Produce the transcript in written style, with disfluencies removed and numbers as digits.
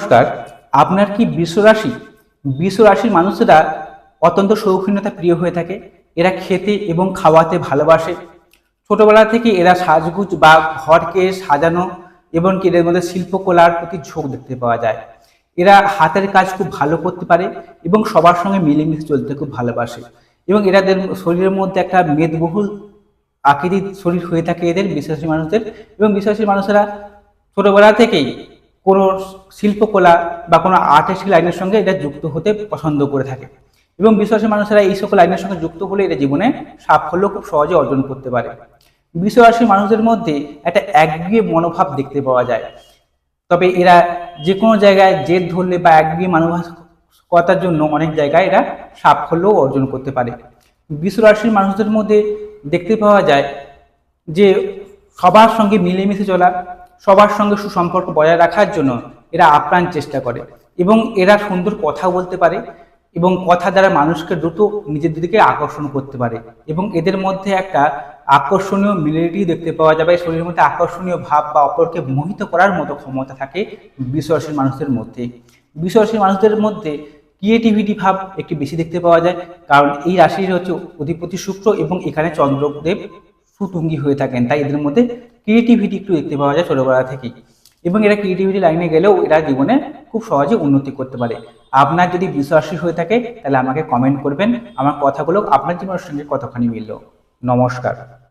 নমস্কার। আপনার কি বৃষ রাশি? বৃষ রাশির মানুষেরা অত্যন্ত শৌখিনতা প্রিয় হয়ে থাকে। এরা খেতে এবং খাওয়াতে ভালোবাসে। ছোটবেলা থেকে এরা সাজগুজ বা ঘরকে সাজানো এবং এদের মধ্যে শিল্পকলার প্রতি ঝোঁক দেখতে পাওয়া যায়। এরা হাতের কাজ খুব ভালো করতে পারে এবং সবার সঙ্গে মিলেমিশে চলতে খুব ভালোবাসে। এবং এদের শরীরের মধ্যে একটা মেদবহুল আকৃতির শরীর হয়ে থাকে এদের বিশ্বাসী মানুষদের। এবং বিশ্বাসী মানুষেরা ছোটবেলা থেকেই কোনো শিল্পকলা বা কোনো আর্টিস্টিক লাইনের সঙ্গে এটা যুক্ত হতে পছন্দ করে থাকে। এবং বিশ্বাসী মানুষেরা এই সকল লাইনের সঙ্গে যুক্ত হলে এরা জীবনে সাফল্য খুব সহজে অর্জন করতে পারে। বিশ্বাসী মানুষদের মধ্যে একটা একগুঁয়ে মনোভাব দেখতে পাওয়া যায়। তবে এরা যে কোনো জায়গায় জেদ ধরলে বা একগুঁয়ে মানসিকতার জন্য অনেক জায়গায় এরা সাফল্যও অর্জন করতে পারে। বৃষ রাশির মানুষদের মধ্যে দেখতে পাওয়া যায় যে সবার সঙ্গে মিলেমিশে চলা, সবার সঙ্গে সুসম্পর্ক বজায় রাখার জন্য এরা আপ্রাণ চেষ্টা করে। এবং এরা সুন্দর কথা বলতে পারে এবং কথা দ্বারা মানুষকে দ্রুত নিজের দিকে আকর্ষণ করতে পারে। এবং এদের মধ্যে একটা আকর্ষণীয় মিলিটি দেখতে পাওয়া যাবে। শরীরের মধ্যে আকর্ষণীয় ভাব বা অপরকে মোহিত করার মতো ক্ষমতা থাকে বৃষ রাশির মানুষদের মধ্যে। বৃষ রাশির মানুষদের মধ্যে ক্রিয়েটিভিটি ভাব একটু বেশি দেখতে পাওয়া যায়, কারণ এই রাশির হচ্ছে অধিপতি শুক্র এবং এখানে চন্দ্রদেব সুতুঙ্গী হয়ে থাকেন। তাই এদের মধ্যে ক্রিয়েটিভিটি একটু দেখতে পাওয়া যায় ছোটবেলা থেকেই। এবং এরা ক্রিয়েটিভিটি লাইনে গেলেও এরা জীবনে খুব সহজে উন্নতি করতে পারে। আপনার যদি বৃষ রাশি হয়ে থাকে তাহলে আমাকে কমেন্ট করবেন আমার কথাগুলো আপনার জীবনের সঙ্গে কতখানি মিলল। নমস্কার।